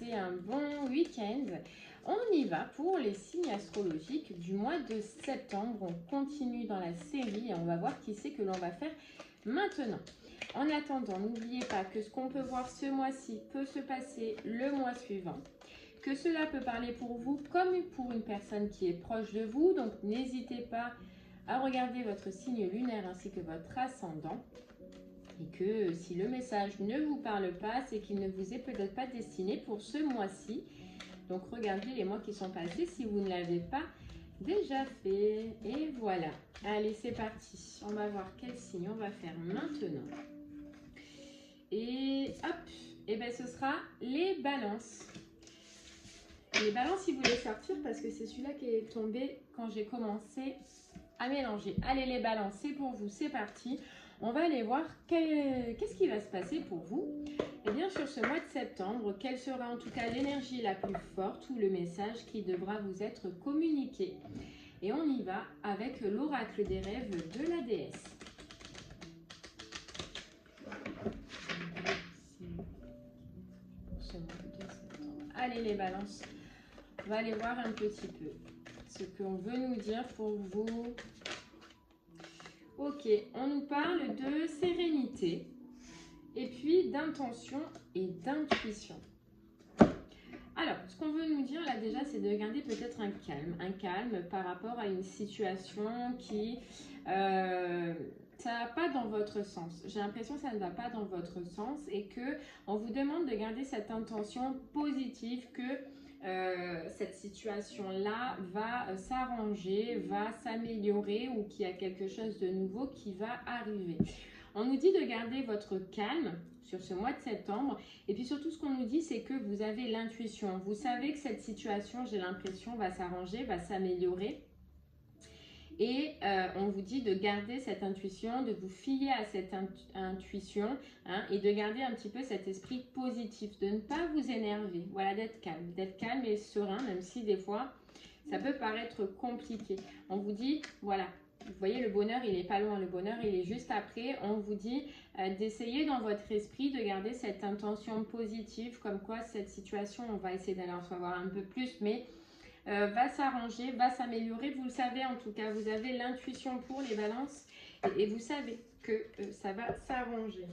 passer un bon week-end. On y va pour les signes astrologiques du mois de septembre. On continue dans la série et on va voir qui c'est que l'on va faire maintenant. En attendant, n'oubliez pas que ce qu'on peut voir ce mois-ci peut se passer le mois suivant. Que cela peut parler pour vous comme pour une personne qui est proche de vous. Donc n'hésitez pas à regarder votre signe lunaire ainsi que votre ascendant. Et que si le message ne vous parle pas, c'est qu'il ne vous est peut-être pas destiné pour ce mois-ci. Donc regardez les mois qui sont passés si vous ne l'avez pas déjà fait. Et voilà. Allez, c'est parti. On va voir quel signe on va faire maintenant. Et hop, et bien ce sera les balances. Les balances, ils voulaient sortir parce que c'est celui-là qui est tombé quand j'ai commencé à mélanger. Allez les balances, c'est pour vous, c'est parti. On va aller voir qu'est-ce qui va se passer pour vous. Et bien sur ce mois de septembre, quelle sera en tout cas l'énergie la plus forte ou le message qui devra vous être communiqué. Et on y va avec l'oracle des rêves de la déesse. Allez les balances, on va aller voir un petit peu ce qu'on veut nous dire pour vous. Ok, on nous parle de sérénité et puis d'intention et d'intuition. Alors, ce qu'on veut nous dire là déjà, c'est de garder peut-être un calme par rapport à une situation qui ça va pas dans votre sens. J'ai l'impression que ça ne va pas dans votre sens et que on vous demande de garder cette intention positive que cette situation-là va s'arranger, va s'améliorer ou qu'il y a quelque chose de nouveau qui va arriver. On nous dit de garder votre calme sur ce mois de septembre et puis surtout ce qu'on nous dit c'est que vous avez l'intuition. Vous savez que cette situation, j'ai l'impression, va s'arranger, va s'améliorer. Et on vous dit de garder cette intuition, de vous fier à cette intuition et de garder un petit peu cet esprit positif, de ne pas vous énerver. Voilà, d'être calme et serein, même si des fois, ça peut paraître compliqué. On vous dit, voilà, vous voyez, le bonheur, il n'est pas loin, le bonheur, il est juste après. On vous dit d'essayer dans votre esprit de garder cette intention positive, comme quoi cette situation, on va essayer d'aller en savoir un peu plus, mais va s'arranger, va s'améliorer. Vous le savez en tout cas, vous avez l'intuition pour les balances et vous savez que ça va s'arranger.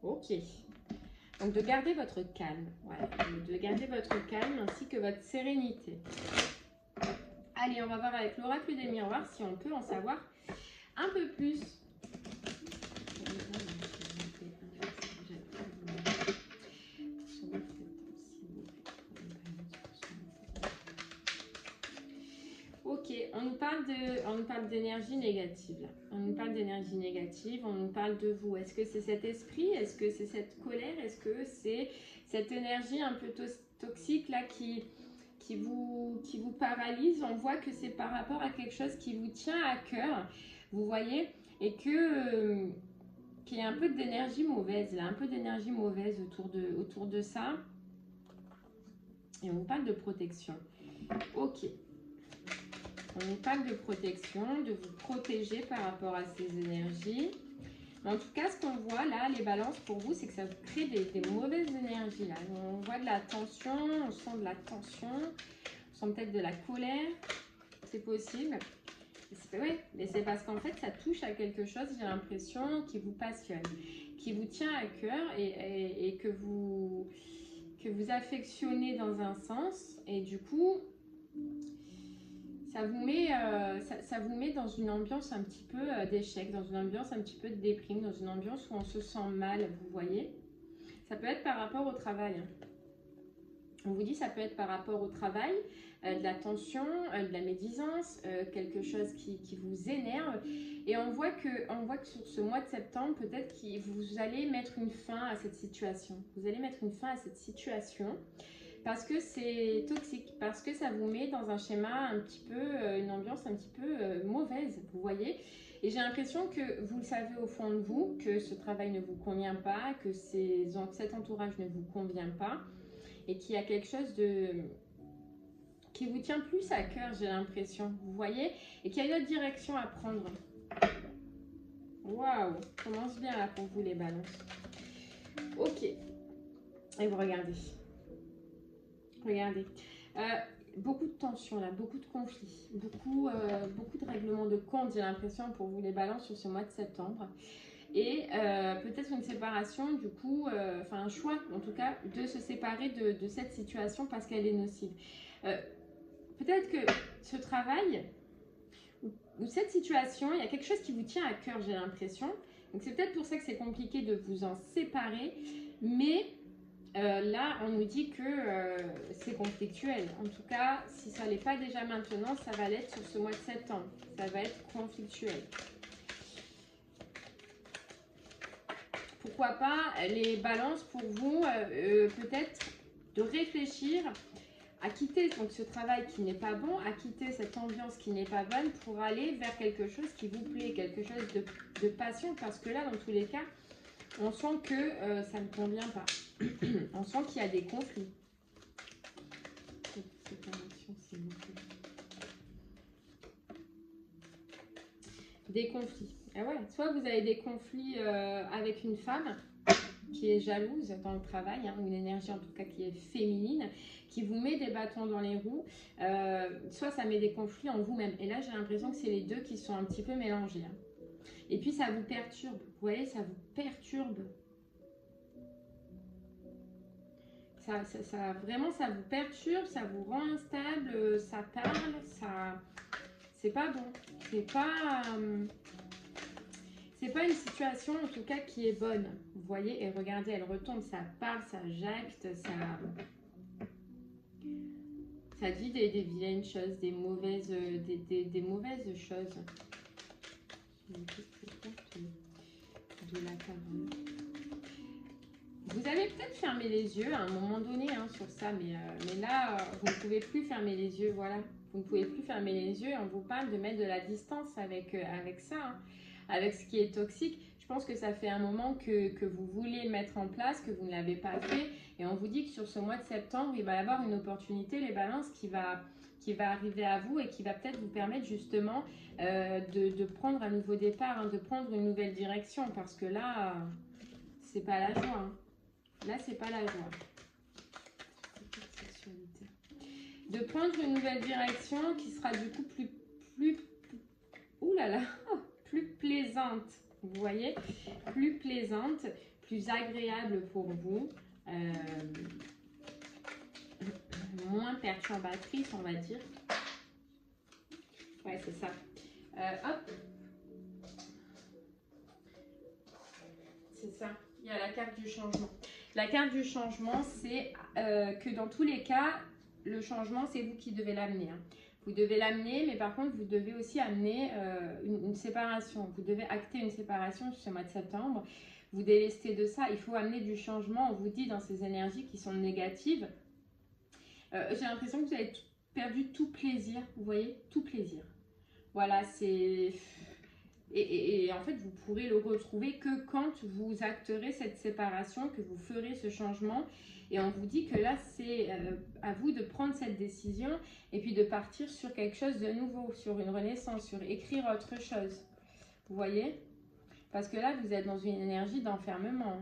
Ok. Donc de garder votre calme, voilà, de garder votre calme ainsi que votre sérénité. Allez, on va voir avec l'oracle des miroirs si on peut en savoir un peu plus. Ok, on nous parle d'énergie négative là. On nous parle d'énergie négative, on nous parle de vous. Est-ce que c'est cet esprit? Est-ce que c'est cette colère? Est-ce que c'est cette énergie un peu toxique là qui vous paralyse? On voit que c'est par rapport à quelque chose qui vous tient à cœur, vous voyez, et que qu'il y a un peu d'énergie mauvaise là, un peu d'énergie mauvaise autour de ça. Et on vous parle de protection. Ok. On nous parle de protection, de vous protéger par rapport à ces énergies. Mais en tout cas, ce qu'on voit là, les balances pour vous, c'est que ça vous crée des mauvaises énergies. Là. On voit de la tension, on sent de la tension, on sent peut-être de la colère. C'est possible. Oui, mais c'est parce qu'en fait, ça touche à quelque chose, j'ai l'impression, qui vous passionne, qui vous tient à cœur et que vous affectionnez dans un sens. Et du coup, ça vous met dans une ambiance un petit peu d'échec, dans une ambiance un petit peu de déprime, dans une ambiance où on se sent mal, vous voyez. Ça peut être par rapport au travail. On vous dit ça peut être par rapport au travail, de la tension, de la médisance, quelque chose qui vous énerve. Et on voit que sur ce mois de septembre, peut-être que vous allez mettre une fin à cette situation. Vous allez mettre une fin à cette situation. Parce que c'est toxique, parce que ça vous met dans un schéma un petit peu, une ambiance un petit peu mauvaise, vous voyez. Et j'ai l'impression que vous le savez au fond de vous, que ce travail ne vous convient pas, que cet entourage ne vous convient pas, et qu'il y a quelque chose qui vous tient plus à cœur, j'ai l'impression, vous voyez, et qu'il y a une autre direction à prendre. Waouh, commence bien là pour vous les balances. Ok, et vous regardez. Regardez. Beaucoup de tensions là, beaucoup de conflits, beaucoup de règlements de compte, j'ai l'impression, pour vous les balances sur ce mois de septembre. Et peut-être une séparation, du coup, enfin un choix en tout cas, de se séparer de cette situation parce qu'elle est nocive. Peut-être que ce travail ou cette situation, il y a quelque chose qui vous tient à cœur, j'ai l'impression. Donc c'est peut-être pour ça que c'est compliqué de vous en séparer, mais là, on nous dit que c'est conflictuel. En tout cas, si ça ne l'est pas déjà maintenant, ça va l'être sur ce mois de septembre. Ça va être conflictuel. Pourquoi pas les balances pour vous, peut-être de réfléchir à quitter donc ce travail qui n'est pas bon, à quitter cette ambiance qui n'est pas bonne pour aller vers quelque chose qui vous plaît, quelque chose de passion. Parce que là, dans tous les cas, on sent que ça ne convient pas. On sent qu'il y a des conflits. Des conflits. Ah ouais, soit vous avez des conflits avec une femme qui est jalouse dans le travail, hein, une énergie en tout cas qui est féminine, qui vous met des bâtons dans les roues, soit ça met des conflits en vous-même. Et là, j'ai l'impression que c'est les deux qui sont un petit peu mélangés. Hein. Et puis, ça vous perturbe. Vous voyez, ça vous perturbe. Vraiment, ça vous perturbe, ça vous rend instable, ça parle, ça... C'est pas bon. C'est pas une situation, en tout cas, qui est bonne. Vous voyez, et regardez, elle retombe, ça parle, ça jacte, ça dit des vilaines choses, des mauvaises choses. De la parole. Vous avez peut-être fermé les yeux à un moment donné hein, sur ça, mais là, vous ne pouvez plus fermer les yeux, voilà. Vous ne pouvez plus fermer les yeux. On vous parle de mettre de la distance avec ça, hein, avec ce qui est toxique. Je pense que ça fait un moment que vous voulez mettre en place, que vous ne l'avez pas fait. Et on vous dit que sur ce mois de septembre, il va y avoir une opportunité, les balances, qui va arriver à vous et qui va peut-être vous permettre justement de prendre un nouveau départ, hein, de prendre une nouvelle direction. Parce que là, c'est pas la joie. Hein. Là, c'est pas la joie. De prendre une nouvelle direction qui sera du coup plus plaisante. Vous voyez, plus plaisante, plus agréable pour vous, moins perturbatrice, on va dire. Ouais, c'est ça. Hop. C'est ça. Il y a la carte du changement. La carte du changement, c'est que dans tous les cas, le changement, c'est vous qui devez l'amener. Hein. Vous devez l'amener, mais par contre, vous devez aussi amener une séparation. Vous devez acter une séparation ce mois de septembre. Vous délestez de ça. Il faut amener du changement. On vous dit dans ces énergies qui sont négatives. J'ai l'impression que vous avez perdu tout plaisir. Vous voyez, tout plaisir. Voilà, c'est... Et en fait, vous pourrez le retrouver que quand vous acterez cette séparation, que vous ferez ce changement. Et on vous dit que là, c'est à vous de prendre cette décision et puis de partir sur quelque chose de nouveau, sur une renaissance, sur écrire autre chose. Vous voyez? Parce que là, vous êtes dans une énergie d'enfermement.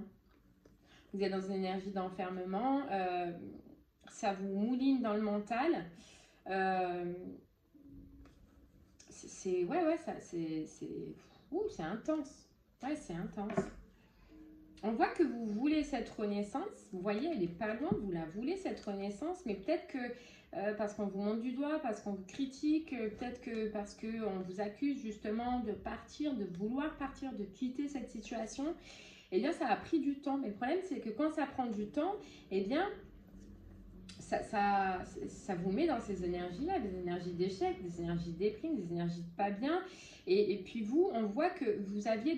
Vous êtes dans une énergie d'enfermement. Ça vous mouline dans le mental. C'est intense. Ouais, c'est intense. On voit que vous voulez cette renaissance. Vous voyez, elle n'est pas loin. Vous la voulez, cette renaissance. Mais peut-être que parce qu'on vous monte du doigt, parce qu'on vous critique, peut-être que parce qu'on vous accuse justement de partir, de vouloir partir, de quitter cette situation. Eh bien, ça a pris du temps. Mais le problème, c'est que quand ça prend du temps, eh bien... Ça vous met dans ces énergies-là, des énergies d'échec, des énergies de déprime, des énergies de pas bien. Et puis vous, on voit que vous avez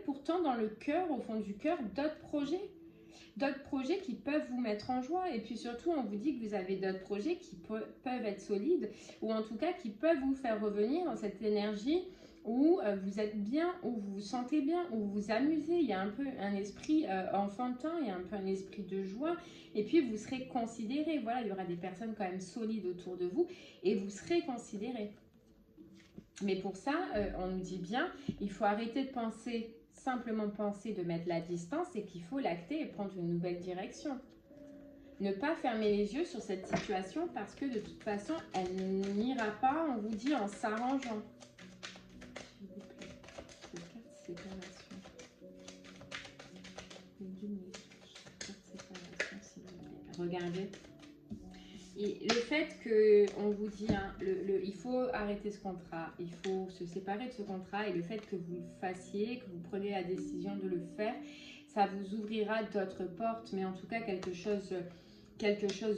pourtant dans le cœur, au fond du cœur, d'autres projets qui peuvent vous mettre en joie. Et puis surtout, on vous dit que vous avez d'autres projets qui peuvent être solides, ou en tout cas qui peuvent vous faire revenir dans cette énergie où vous êtes bien, où vous vous sentez bien, où vous vous amusez. Il y a un peu un esprit enfantin, il y a un peu un esprit de joie. Et puis, vous serez considéré. Voilà, il y aura des personnes quand même solides autour de vous et vous serez considéré. Mais pour ça, on nous dit bien, il faut arrêter de penser, simplement penser de mettre la distance et qu'il faut l'acter et prendre une nouvelle direction. ne pas fermer les yeux sur cette situation parce que de toute façon, elle n'ira pas, on vous dit, en s'arrangeant. S'il vous plaît, carte séparation. Carte séparation, s'il vous plaît. Regardez. Et le fait qu'on vous dit, hein, il faut arrêter ce contrat, il faut se séparer de ce contrat, et le fait que vous le fassiez, que vous preniez la décision de le faire, ça vous ouvrira d'autres portes, mais en tout cas quelque chose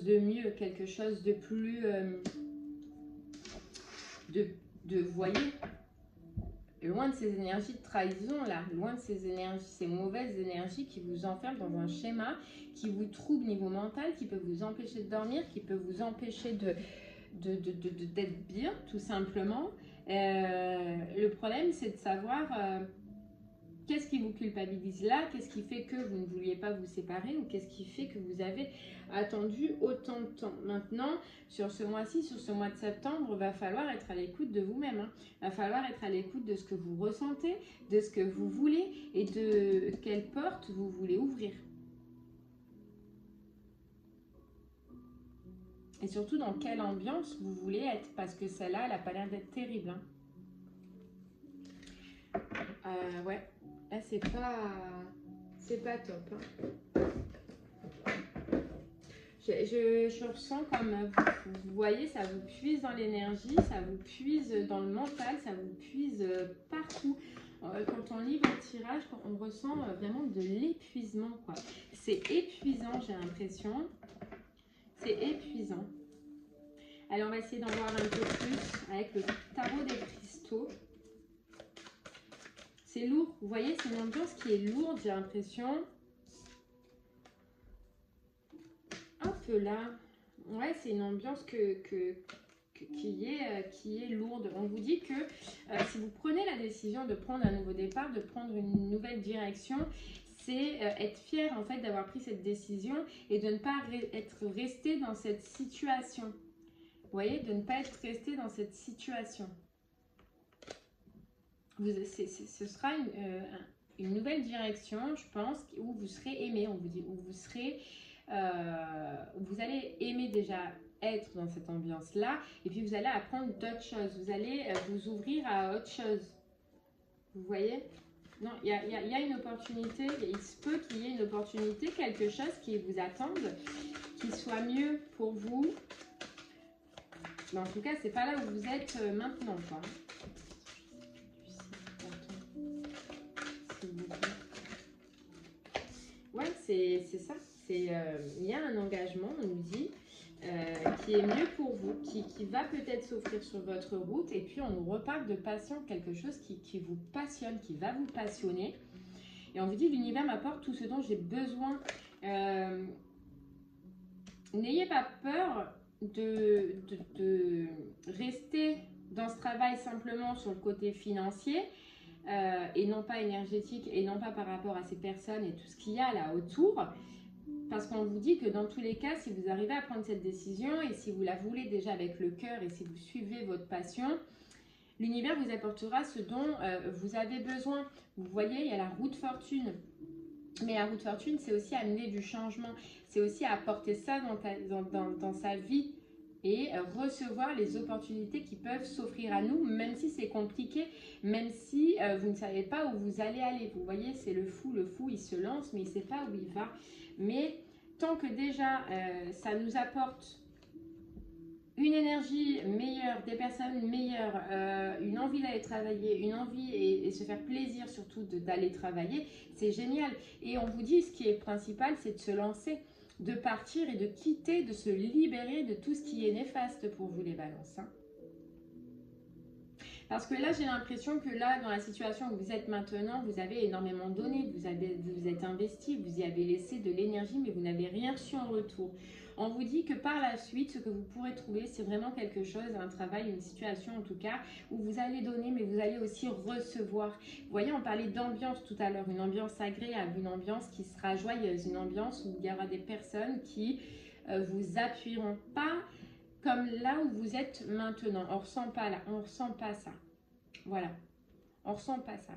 de mieux, quelque chose de plus, vous voyez, loin de ces énergies de trahison là, loin de ces énergies, ces mauvaises énergies qui vous enferment dans un schéma, qui vous trouble niveau mental, qui peut vous empêcher de dormir, qui peut vous empêcher d'être bien, tout simplement. Le problème, c'est de savoir qu'est-ce qui vous culpabilise là, qu'est-ce qui fait que vous ne vouliez pas vous séparer, ou qu'est-ce qui fait que vous avez attendu autant de temps. Maintenant, sur ce mois-ci, sur ce mois de septembre, il va falloir être à l'écoute de vous-même. Hein. Il va falloir être à l'écoute de ce que vous ressentez, de ce que vous voulez et de quelle porte vous voulez ouvrir. Et surtout, dans quelle ambiance vous voulez être, parce que celle-là, elle n'a pas l'air d'être terrible. Hein. Ouais, là, c'est pas top. Hein. Je ressens comme, vous voyez, ça vous puise dans l'énergie, ça vous puise dans le mental, ça vous puise partout. Quand on lit votre tirage, on ressent vraiment de l'épuisement, quoi. C'est épuisant, j'ai l'impression. C'est épuisant. Allez, on va essayer d'en voir un peu plus avec le tarot des cristaux. C'est lourd, vous voyez, c'est une ambiance qui est lourde, j'ai l'impression. Un peu là. Ouais, c'est une ambiance qui est lourde. On vous dit que si vous prenez la décision de prendre un nouveau départ, de prendre une nouvelle direction, c'est être fier en fait d'avoir pris cette décision et de ne pas être resté dans cette situation. Vous voyez, de ne pas être resté dans cette situation. Ce sera une nouvelle direction, je pense, où vous serez aimé, on vous dit, où vous serez, vous allez aimer déjà être dans cette ambiance-là, et puis vous allez apprendre d'autres choses, vous allez vous ouvrir à autre chose. Vous voyez? Non, il y a une opportunité, il se peut qu'il y ait une opportunité, quelque chose qui vous attende, qui soit mieux pour vous. Mais en tout cas, c'est pas là où vous êtes maintenant, quoi. Ouais, c'est ça. Il y a un engagement, on nous dit, qui est mieux pour vous, qui va peut-être s'offrir sur votre route. Et puis, on nous reparle de passion, quelque chose qui vous passionne, qui va vous passionner. Et on vous dit, l'univers m'apporte tout ce dont j'ai besoin. N'ayez pas peur de rester dans ce travail simplement sur le côté financier. Et non pas énergétique, et non pas par rapport à ces personnes et tout ce qu'il y a là autour, parce qu'on vous dit que dans tous les cas, si vous arrivez à prendre cette décision, et si vous la voulez déjà avec le cœur, et si vous suivez votre passion, l'univers vous apportera ce dont vous avez besoin. Vous voyez, il y a la roue de fortune, mais la roue de fortune, c'est aussi amener du changement, c'est aussi apporter ça dans sa vie, et recevoir les opportunités qui peuvent s'offrir à nous, même si c'est compliqué, même si vous ne savez pas où vous allez aller. Vous voyez, c'est le fou, il se lance, mais il ne sait pas où il va. Mais tant que déjà, ça nous apporte une énergie meilleure, des personnes meilleures, une envie d'aller travailler, une envie et se faire plaisir surtout d'aller travailler, c'est génial. Et on vous dit, ce qui est principal, c'est de se lancer, de partir et de quitter, de se libérer de tout ce qui est néfaste pour vous les balances. Hein. Parce que là, j'ai l'impression que là, dans la situation où vous êtes maintenant, vous avez énormément donné, vous êtes investi, vous y avez laissé de l'énergie, mais vous n'avez rien reçu en retour. On vous dit que par la suite, ce que vous pourrez trouver, c'est vraiment quelque chose, un travail, une situation en tout cas, où vous allez donner, mais vous allez aussi recevoir. Vous voyez, on parlait d'ambiance tout à l'heure, une ambiance agréable, une ambiance qui sera joyeuse, une ambiance où il y aura des personnes qui vous appuieront, pas comme là où vous êtes maintenant. On ne ressent pas là, on ne ressent pas ça. Voilà, on ne ressent pas ça.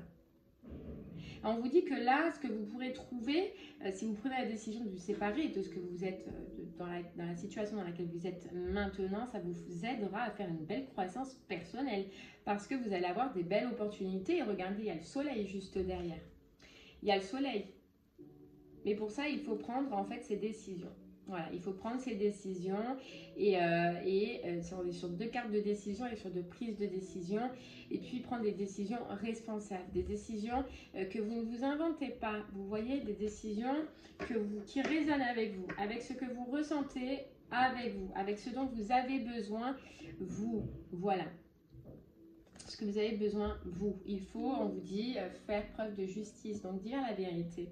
On vous dit que là, ce que vous pourrez trouver, si vous prenez la décision de vous séparer de ce que vous êtes, dans la situation dans laquelle vous êtes maintenant, ça vous aidera à faire une belle croissance personnelle. Parce que vous allez avoir des belles opportunités. Et regardez, il y a le soleil juste derrière. Il y a le soleil. Mais pour ça, il faut prendre en fait ses décisions. Voilà, il faut prendre ses décisions et sur 2 cartes de décision et sur 2 prises de décision. Et puis prendre des décisions responsables, des décisions que vous ne vous inventez pas. Vous voyez, des décisions qui résonnent avec vous, avec ce que vous ressentez avec vous, avec ce dont vous avez besoin, vous. Voilà. Ce que vous avez besoin, vous. Il faut, on vous dit, faire preuve de justice, donc dire la vérité.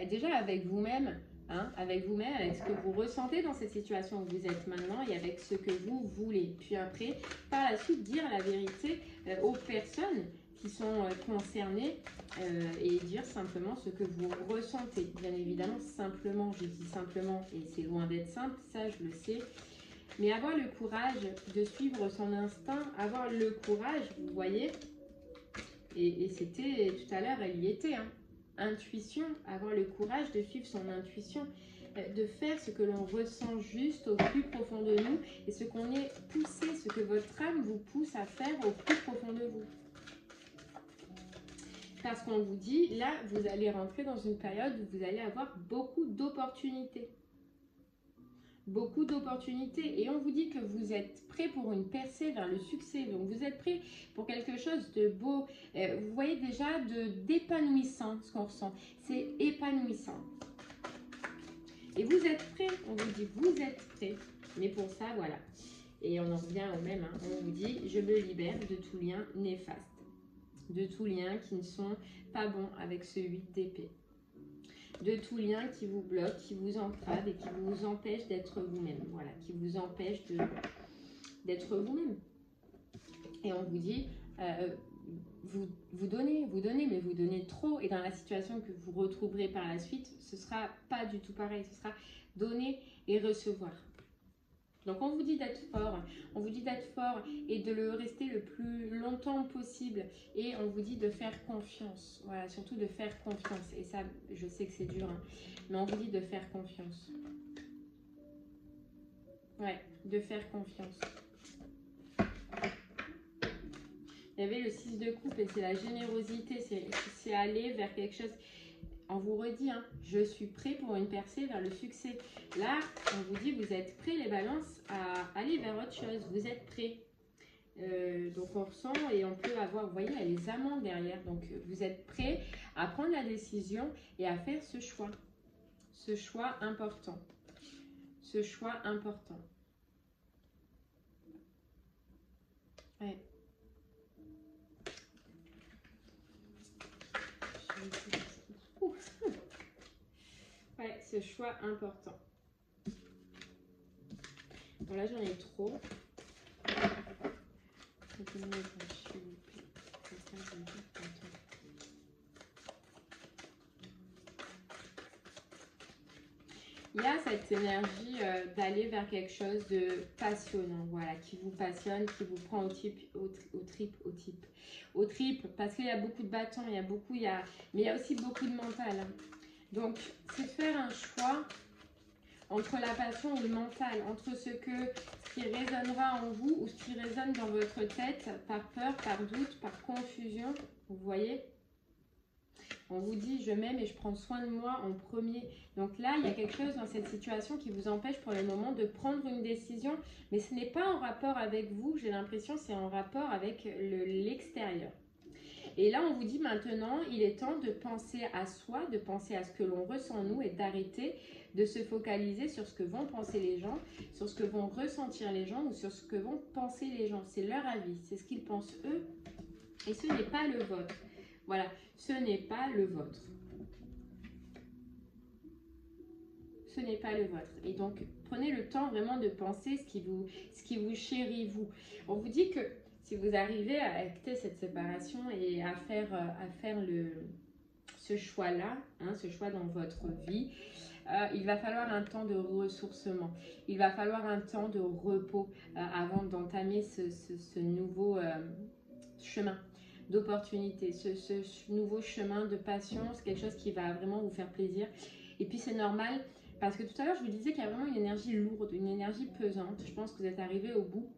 Déjà avec vous-même, hein, avec vous-même, avec ce que vous ressentez dans cette situation où vous êtes maintenant et avec ce que vous voulez. Puis après, par la suite, dire la vérité aux personnes qui sont concernées et dire simplement ce que vous ressentez. Bien évidemment, simplement, je dis simplement, et c'est loin d'être simple, ça je le sais. Mais avoir le courage de suivre son instinct, avoir le courage, vous voyez, et c'était tout à l'heure, elle y était, hein. Intuition, avoir le courage de suivre son intuition, de faire ce que l'on ressent juste au plus profond de nous et ce qu'on est poussé, ce que votre âme vous pousse à faire au plus profond de vous. Parce qu'on vous dit, là, vous allez rentrer dans une période où vous allez avoir beaucoup d'opportunités. Beaucoup d'opportunités et on vous dit que vous êtes prêt pour une percée vers le succès, donc vous êtes prêt pour quelque chose de beau, vous voyez déjà d'épanouissant ce qu'on ressent, c'est épanouissant et vous êtes prêt, on vous dit vous êtes prêt, mais pour ça voilà, et on en revient au même, hein. On vous dit je me libère de tout lien néfaste, de tout lien qui ne sont pas bons avec ce 8 d'épée, de tout lien qui vous bloque, qui vous entrave et qui vous empêche d'être vous-même. Voilà, qui vous empêche d'être vous-même. Et on vous dit, vous donnez, mais vous donnez trop. Et dans la situation que vous retrouverez par la suite, ce ne sera pas du tout pareil. Ce sera donner et recevoir. Donc on vous dit d'être fort, et de le rester le plus longtemps possible et on vous dit de faire confiance, voilà, surtout de faire confiance et ça je sais que c'est dur, hein, mais on vous dit de faire confiance, ouais, de faire confiance. Il y avait le 6 de coupe et c'est la générosité, c'est aller vers quelque chose. On vous redit, hein, je suis prêt pour une percée vers le succès. Là, on vous dit, vous êtes prêts, les balances, à aller vers autre chose. Vous êtes prêts. Donc, on ressent et on peut avoir, vous voyez, il y a les amants derrière. Donc, vous êtes prêts à prendre la décision et à faire ce choix. Ce choix important. Ce choix important. Ouais. Ouais, ce choix important. Bon, là, j'en ai trop. Il y a cette énergie d'aller vers quelque chose de passionnant, voilà, qui vous passionne, qui vous prend au trip, parce qu'il y a beaucoup de bâtons, mais il y a aussi beaucoup de mental, hein. Donc, c'est faire un choix entre la passion ou le mental, entre ce qui résonnera en vous ou ce qui résonne dans votre tête, par peur, par doute, par confusion, vous voyez. On vous dit, je m'aime et je prends soin de moi en premier. Donc là, il y a quelque chose dans cette situation qui vous empêche pour le moment de prendre une décision, mais ce n'est pas en rapport avec vous, j'ai l'impression, c'est en rapport avec l'extérieur. Et là, on vous dit maintenant, il est temps de penser à soi, de penser à ce que l'on ressent nous et d'arrêter de se focaliser sur ce que vont penser les gens, sur ce que vont ressentir les gens ou sur ce que vont penser les gens. C'est leur avis, c'est ce qu'ils pensent eux et ce n'est pas le vôtre. Voilà, ce n'est pas le vôtre. Ce n'est pas le vôtre. Et donc, prenez le temps vraiment de penser ce qui vous chérit vous. On vous dit que si vous arrivez à acter cette séparation et à faire ce choix-là, hein, ce choix dans votre vie, il va falloir un temps de ressourcement. Il va falloir un temps de repos avant d'entamer ce nouveau chemin. d'opportunité, ce nouveau chemin de passion, c'est quelque chose qui va vraiment vous faire plaisir. Et puis c'est normal, parce que tout à l'heure je vous disais qu'il y a vraiment une énergie lourde, une énergie pesante. Je pense que vous êtes arrivé au bout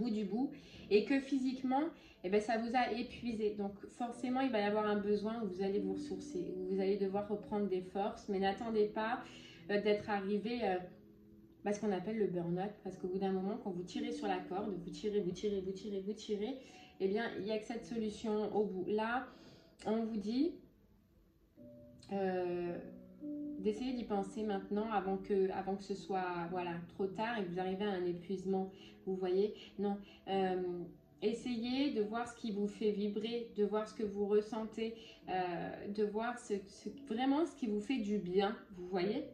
du bout, et que physiquement, eh ben, ça vous a épuisé. Donc forcément, il va y avoir un besoin où vous allez vous ressourcer, où vous allez devoir reprendre des forces, mais n'attendez pas d'être arrivé à ce qu'on appelle le burn-out, parce qu'au bout d'un moment, quand vous tirez sur la corde, vous tirez, eh bien, il n'y a que cette solution au bout. Là, on vous dit d'essayer d'y penser maintenant avant que ce soit voilà, trop tard et que vous arrivez à un épuisement. Vous voyez? Non. Essayez de voir ce qui vous fait vibrer, de voir ce que vous ressentez, de voir vraiment ce qui vous fait du bien. Vous voyez?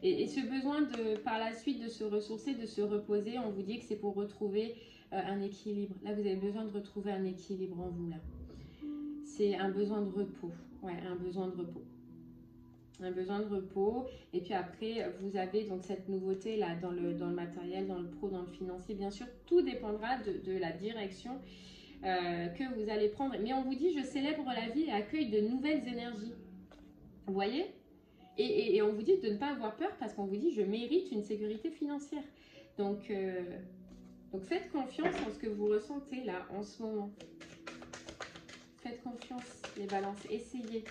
Et ce besoin par la suite de se ressourcer, de se reposer, on vous dit que c'est pour retrouver un équilibre. Là, vous avez besoin de retrouver un équilibre en vous. Là, c'est un besoin de repos. Ouais, un besoin de repos. Un besoin de repos. Et puis après, vous avez donc cette nouveauté là dans le matériel, dans le pro, dans le financier. Bien sûr, tout dépendra de la direction que vous allez prendre. Mais on vous dit, je célèbre la vie et accueille de nouvelles énergies. Vous voyez? Et on vous dit de ne pas avoir peur parce qu'on vous dit, je mérite une sécurité financière. Donc faites confiance en ce que vous ressentez là, en ce moment. Faites confiance, les balances. Essayez,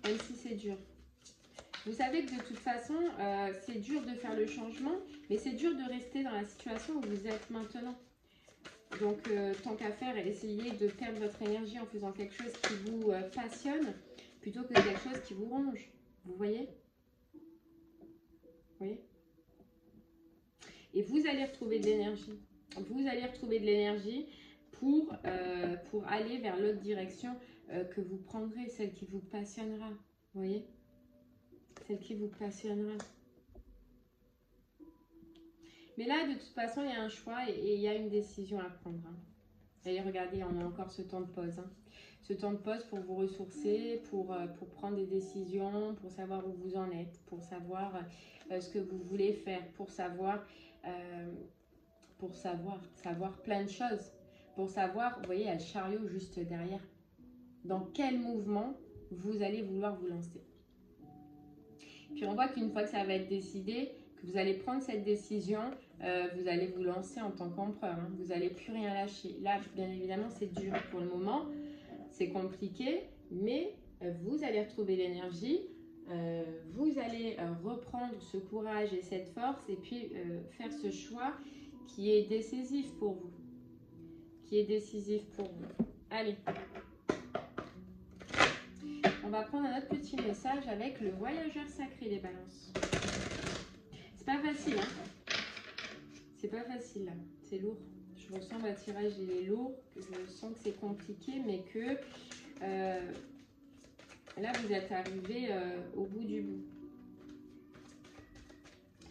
même si c'est dur. Vous savez que de toute façon, c'est dur de faire le changement, mais c'est dur de rester dans la situation où vous êtes maintenant. Donc, tant qu'à faire, essayez de perdre votre énergie en faisant quelque chose qui vous passionne, plutôt que quelque chose qui vous ronge. Vous voyez? Oui. Et vous allez retrouver de l'énergie. Vous allez retrouver de l'énergie pour aller vers l'autre direction que vous prendrez, celle qui vous passionnera. Vous voyez? Celle qui vous passionnera. Mais là, de toute façon, il y a un choix et il y a une décision à prendre. Hein. Et regardez, on a encore ce temps de pause. Hein. Ce temps de pause pour vous ressourcer, pour prendre des décisions, pour savoir où vous en êtes, pour savoir ce que vous voulez faire, pour savoir plein de choses. Pour savoir, vous voyez, il y a le chariot juste derrière. Dans quel mouvement vous allez vouloir vous lancer. Puis on voit qu'une fois que ça va être décidé, que vous allez prendre cette décision, vous allez vous lancer en tant qu'empereur. Hein. Vous n'allez plus rien lâcher. Là, bien évidemment, c'est dur pour le moment. C'est compliqué, mais vous allez retrouver l'énergie. Vous allez reprendre ce courage et cette force et puis faire ce choix qui est décisif pour vous. Allez. On va prendre un autre petit message avec le voyageur sacré des balances. C'est pas facile, hein. C'est pas facile, là. C'est lourd. Je ressens votre tirage, il est lourd. Je sens que c'est compliqué, mais que là, vous êtes arrivé au bout du bout.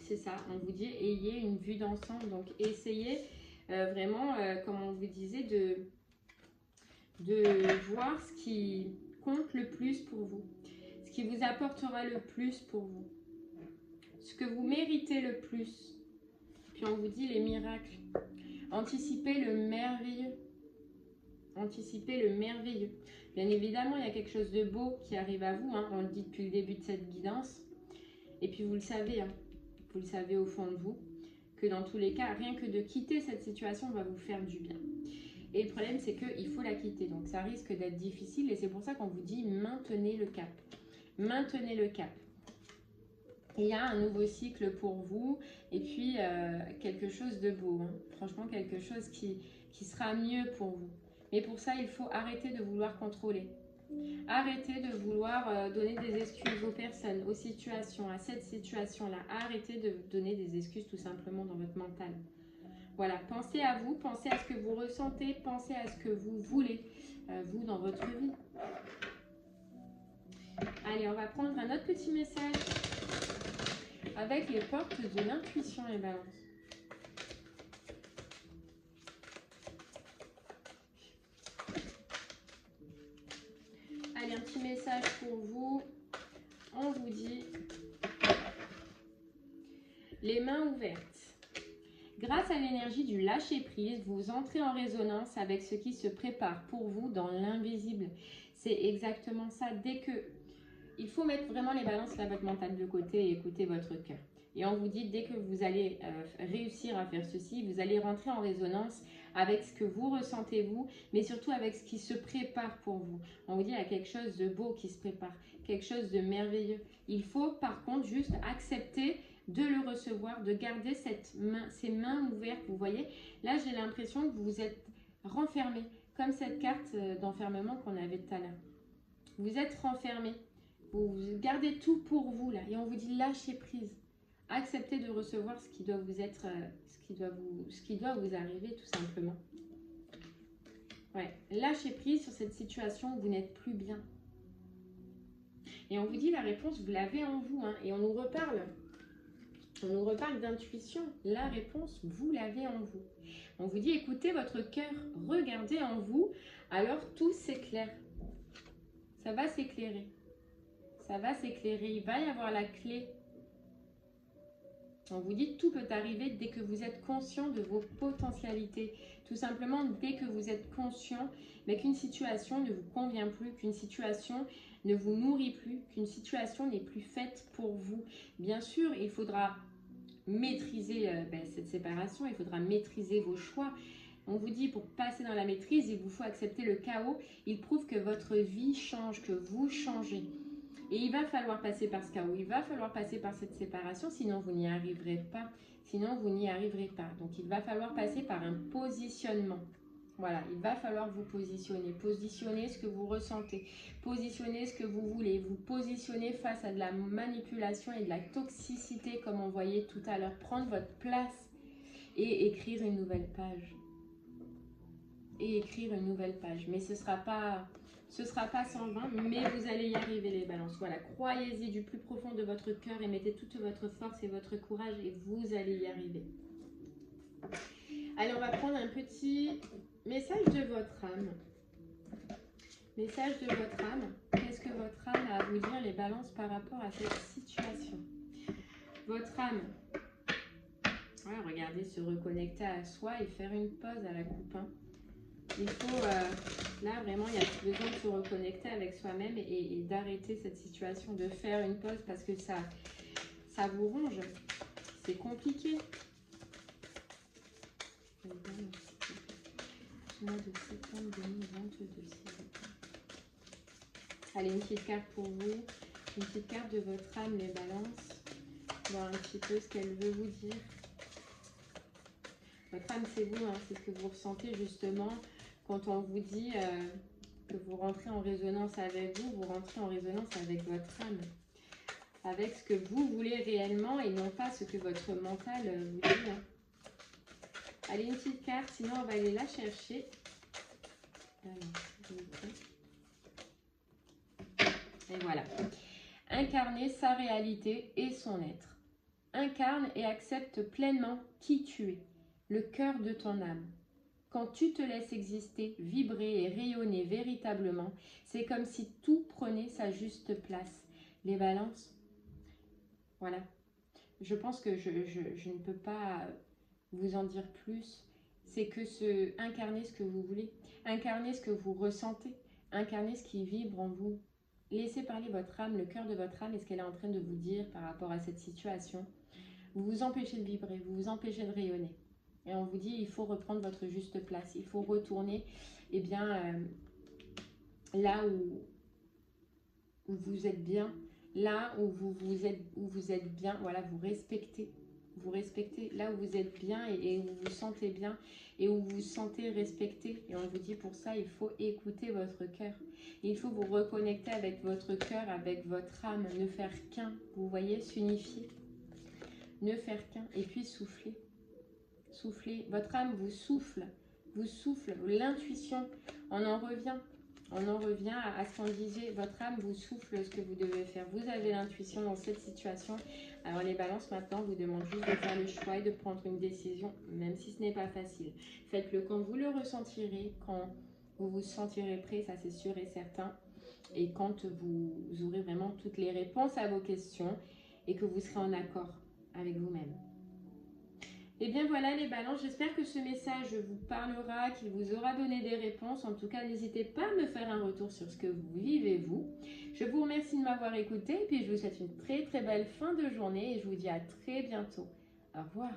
C'est ça, on vous dit, ayez une vue d'ensemble. Donc, essayez vraiment, comme on vous disait, de voir ce qui compte le plus pour vous, ce qui vous apportera le plus pour vous, ce que vous méritez le plus. Puis on vous dit les miracles. Anticipez le merveilleux. Anticipez le merveilleux. Bien évidemment, il y a quelque chose de beau qui arrive à vous. Hein, on le dit depuis le début de cette guidance. Et puis vous le savez, hein, vous le savez au fond de vous, que dans tous les cas, rien que de quitter cette situation va vous faire du bien. Et le problème, c'est qu'il faut la quitter. Donc, ça risque d'être difficile. Et c'est pour ça qu'on vous dit maintenez le cap. Maintenez le cap. Il y a un nouveau cycle pour vous. Et puis, quelque chose de beau. Hein. Franchement, quelque chose qui sera mieux pour vous. Mais pour ça, il faut arrêter de vouloir contrôler. Arrêtez de vouloir donner des excuses aux personnes, aux situations, à cette situation-là. Arrêtez de donner des excuses tout simplement dans votre mental. Voilà, pensez à vous, pensez à ce que vous ressentez, pensez à ce que vous voulez, vous, dans votre vie. Allez, on va prendre un autre petit message avec les portes de l'intuition, les balances. Allez, un petit message pour vous. On vous dit les mains ouvertes. Grâce à l'énergie du lâcher-prise, vous entrez en résonance avec ce qui se prépare pour vous dans l'invisible. C'est exactement ça. Dès que... Il faut mettre vraiment les balances là, votre mental de côté et écouter votre cœur. Et on vous dit, dès que vous allez réussir à faire ceci, vous allez rentrer en résonance avec ce que vous ressentez vous, mais surtout avec ce qui se prépare pour vous. On vous dit, il y a quelque chose de beau qui se prépare, quelque chose de merveilleux. Il faut par contre juste accepter de le recevoir, de garder ces mains ouvertes. Vous voyez, là j'ai l'impression que vous êtes renfermé, comme cette carte d'enfermement qu'on avait tout à l'heure. Vous êtes renfermé, vous gardez tout pour vous là, et on vous dit lâchez prise. Acceptez de recevoir ce qui doit vous être, ce qui doit vous arriver tout simplement. Ouais, lâchez prise sur cette situation où vous n'êtes plus bien. Et on vous dit la réponse, vous l'avez en vous, hein, et on nous reparle. On nous reparle d'intuition. La réponse, vous l'avez en vous. On vous dit écoutez votre cœur, regardez en vous, alors tout s'éclaire. Ça va s'éclairer. Ça va s'éclairer. Il va y avoir la clé. On vous dit tout peut arriver dès que vous êtes conscient de vos potentialités. Tout simplement dès que vous êtes conscient mais qu'une situation ne vous convient plus, qu'une situation ne vous nourrit plus, qu'une situation n'est plus faite pour vous. Bien sûr, il faudra maîtriser cette séparation, il faudra maîtriser vos choix. On vous dit pour passer dans la maîtrise, il vous faut accepter le chaos. Il prouve que votre vie change, que vous changez. Et il va falloir passer par ce chaos, il va falloir passer par cette séparation, sinon vous n'y arriverez pas. Sinon vous n'y arriverez pas. Donc il va falloir passer par un positionnement. Voilà, il va falloir vous positionner. Positionner ce que vous ressentez. Positionner ce que vous voulez. Vous positionner face à de la manipulation et de la toxicité comme on voyait tout à l'heure. Prendre votre place et écrire une nouvelle page. Et écrire une nouvelle page. Mais ce sera pas 120, mais vous allez y arriver les balances. Voilà, croyez-y du plus profond de votre cœur et mettez toute votre force et votre courage et vous allez y arriver. Allez, on va prendre un petit message de votre âme. Message de votre âme. Qu'est-ce que votre âme a à vous dire les balances par rapport à cette situation? Votre âme, ouais, regardez, se reconnecter à soi et faire une pause à la coupe. Hein. Il faut, là vraiment, il y a besoin de se reconnecter avec soi-même et d'arrêter cette situation, de faire une pause parce que ça vous ronge. C'est compliqué. Mois de septembre 2022. Allez, une petite carte pour vous. Une petite carte de votre âme, les balances. Voir un petit peu ce qu'elle veut vous dire. Votre âme, c'est vous, hein, c'est ce que vous ressentez justement. Quand on vous dit que vous rentrez en résonance avec vous, vous rentrez en résonance avec votre âme. Avec ce que vous voulez réellement et non pas ce que votre mental vous dit. Hein. Allez, une petite carte, sinon on va aller la chercher. Et voilà. Incarner sa réalité et son être. Incarne et accepte pleinement qui tu es, le cœur de ton âme. Quand tu te laisses exister, vibrer et rayonner véritablement, c'est comme si tout prenait sa juste place. Les balances, voilà. Je pense que je ne peux pas vous en dire plus. C'est que incarner ce que vous voulez, incarner ce que vous ressentez, incarner ce qui vibre en vous. Laissez parler votre âme, le cœur de votre âme et ce qu'elle est en train de vous dire par rapport à cette situation. Vous vous empêchez de vibrer, vous vous empêchez de rayonner. Et on vous dit, il faut reprendre votre juste place. Il faut retourner là où vous êtes bien. Là où vous êtes bien. Voilà, vous respectez. Vous respectez là où vous êtes bien et où vous vous sentez bien. Et où vous vous sentez respecté. Et on vous dit, pour ça, il faut écouter votre cœur. Il faut vous reconnecter avec votre cœur, avec votre âme. Ne faire qu'un. Vous voyez, s'unifier. Ne faire qu'un. Et puis souffler. Soufflez, votre âme vous souffle, l'intuition, on en revient à ce qu'on disait, votre âme vous souffle ce que vous devez faire, vous avez l'intuition dans cette situation, alors les balances maintenant vous demandent juste de faire le choix et de prendre une décision, même si ce n'est pas facile, faites-le quand vous le ressentirez, quand vous vous sentirez prêt, ça c'est sûr et certain, et quand vous aurez vraiment toutes les réponses à vos questions et que vous serez en accord avec vous-même. Et bien voilà les balances, j'espère que ce message vous parlera, qu'il vous aura donné des réponses. En tout cas, n'hésitez pas à me faire un retour sur ce que vous vivez vous. Je vous remercie de m'avoir écouté et puis je vous souhaite une très très belle fin de journée et je vous dis à très bientôt. Au revoir.